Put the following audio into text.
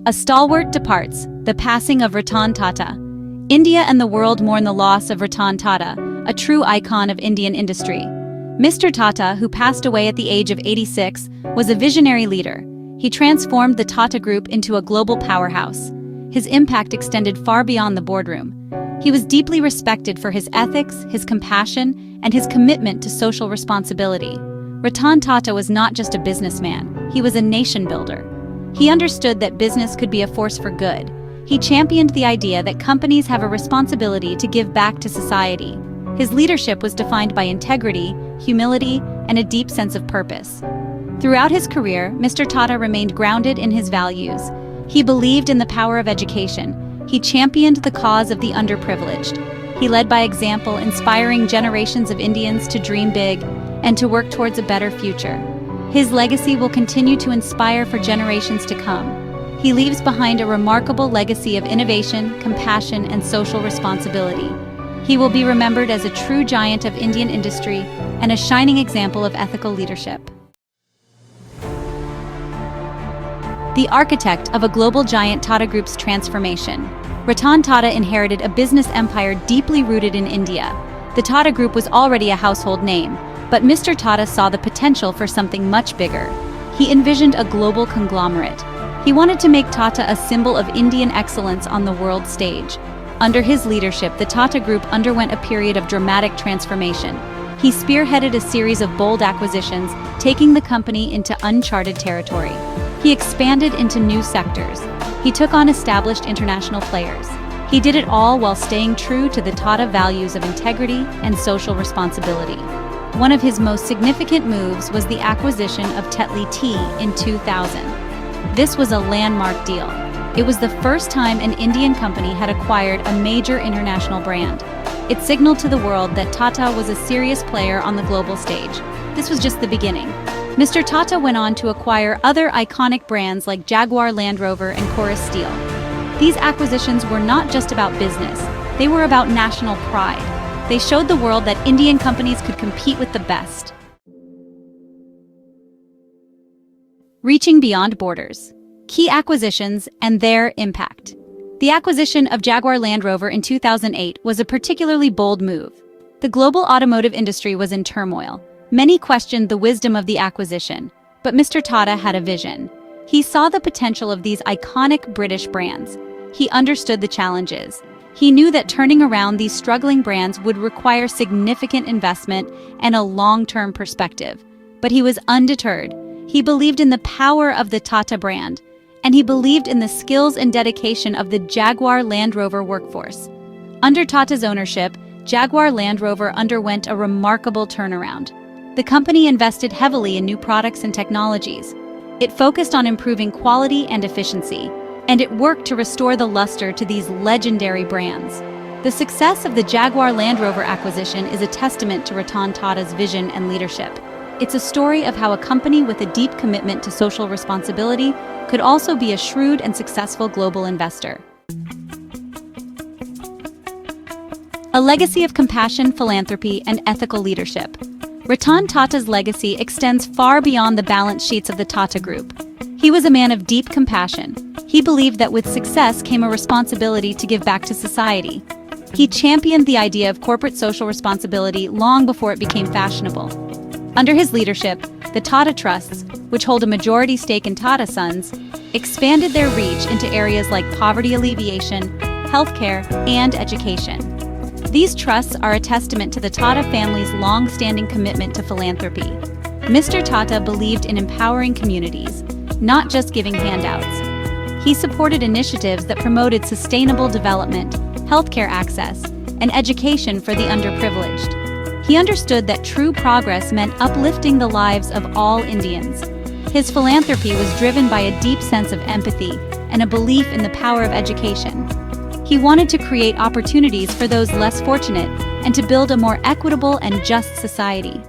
A stalwart departs, the passing of Ratan Tata. India and the world mourn the loss of Ratan Tata, a true icon of Indian industry. Mr. Tata, who passed away at the age of 86, was a visionary leader. He transformed the Tata Group into a global powerhouse. His impact extended far beyond the boardroom. He was deeply respected for his ethics, his compassion, and his commitment to social responsibility. Ratan Tata was not just a businessman, he was a nation builder. He understood that business could be a force for good. He championed the idea that companies have a responsibility to give back to society. His leadership was defined by integrity, humility, and a deep sense of purpose. Throughout his career, Mr. Tata remained grounded in his values. He believed in the power of education. He championed the cause of the underprivileged. He led by example, inspiring generations of Indians to dream big and to work towards a better future. His legacy will continue to inspire for generations to come. He leaves behind a remarkable legacy of innovation, compassion, and social responsibility. He will be remembered as a true giant of Indian industry and a shining example of ethical leadership. The architect of a global giant, Tata Group's transformation. Ratan Tata inherited a business empire deeply rooted in India. The Tata Group was already a household name, but Mr. Tata saw the potential for something much bigger. He envisioned a global conglomerate. He wanted to make Tata a symbol of Indian excellence on the world stage. Under his leadership, the Tata Group underwent a period of dramatic transformation. He spearheaded a series of bold acquisitions, taking the company into uncharted territory. He expanded into new sectors. He took on established international players. He did it all while staying true to the Tata values of integrity and social responsibility. One of his most significant moves was the acquisition of Tetley Tea in 2000. This was a landmark deal. It was the first time an Indian company had acquired a major international brand. It signaled to the world that Tata was a serious player on the global stage. This was just the beginning. Mr. Tata went on to acquire other iconic brands like Jaguar Land Rover and Corus Steel. These acquisitions were not just about business, they were about national pride. They showed the world that Indian companies could compete with the best. Reaching beyond borders. Key acquisitions and their impact. The acquisition of Jaguar Land Rover in 2008 was a particularly bold move. The global automotive industry was in turmoil. Many questioned the wisdom of the acquisition, but Mr. Tata had a vision. He saw the potential of these iconic British brands. He understood the challenges. He knew that turning around these struggling brands would require significant investment and a long-term perspective. But he was undeterred. He believed in the power of the Tata brand, and he believed in the skills and dedication of the Jaguar Land Rover workforce. Under Tata's ownership, Jaguar Land Rover underwent a remarkable turnaround. The company invested heavily in new products and technologies. It focused on improving quality and efficiency, and it worked to restore the luster to these legendary brands. The success of the Jaguar Land Rover acquisition is a testament to Ratan Tata's vision and leadership. It's a story of how a company with a deep commitment to social responsibility could also be a shrewd and successful global investor. A legacy of compassion, philanthropy, and ethical leadership. Ratan Tata's legacy extends far beyond the balance sheets of the Tata Group. He was a man of deep compassion. He believed that with success came a responsibility to give back to society. He championed the idea of corporate social responsibility long before it became fashionable. Under his leadership, the Tata Trusts, which hold a majority stake in Tata Sons, expanded their reach into areas like poverty alleviation, healthcare, and education. These trusts are a testament to the Tata family's long-standing commitment to philanthropy. Mr. Tata believed in empowering communities, not just giving handouts. He supported initiatives that promoted sustainable development, healthcare access, and education for the underprivileged. He understood that true progress meant uplifting the lives of all Indians. His philanthropy was driven by a deep sense of empathy and a belief in the power of education. He wanted to create opportunities for those less fortunate and to build a more equitable and just society.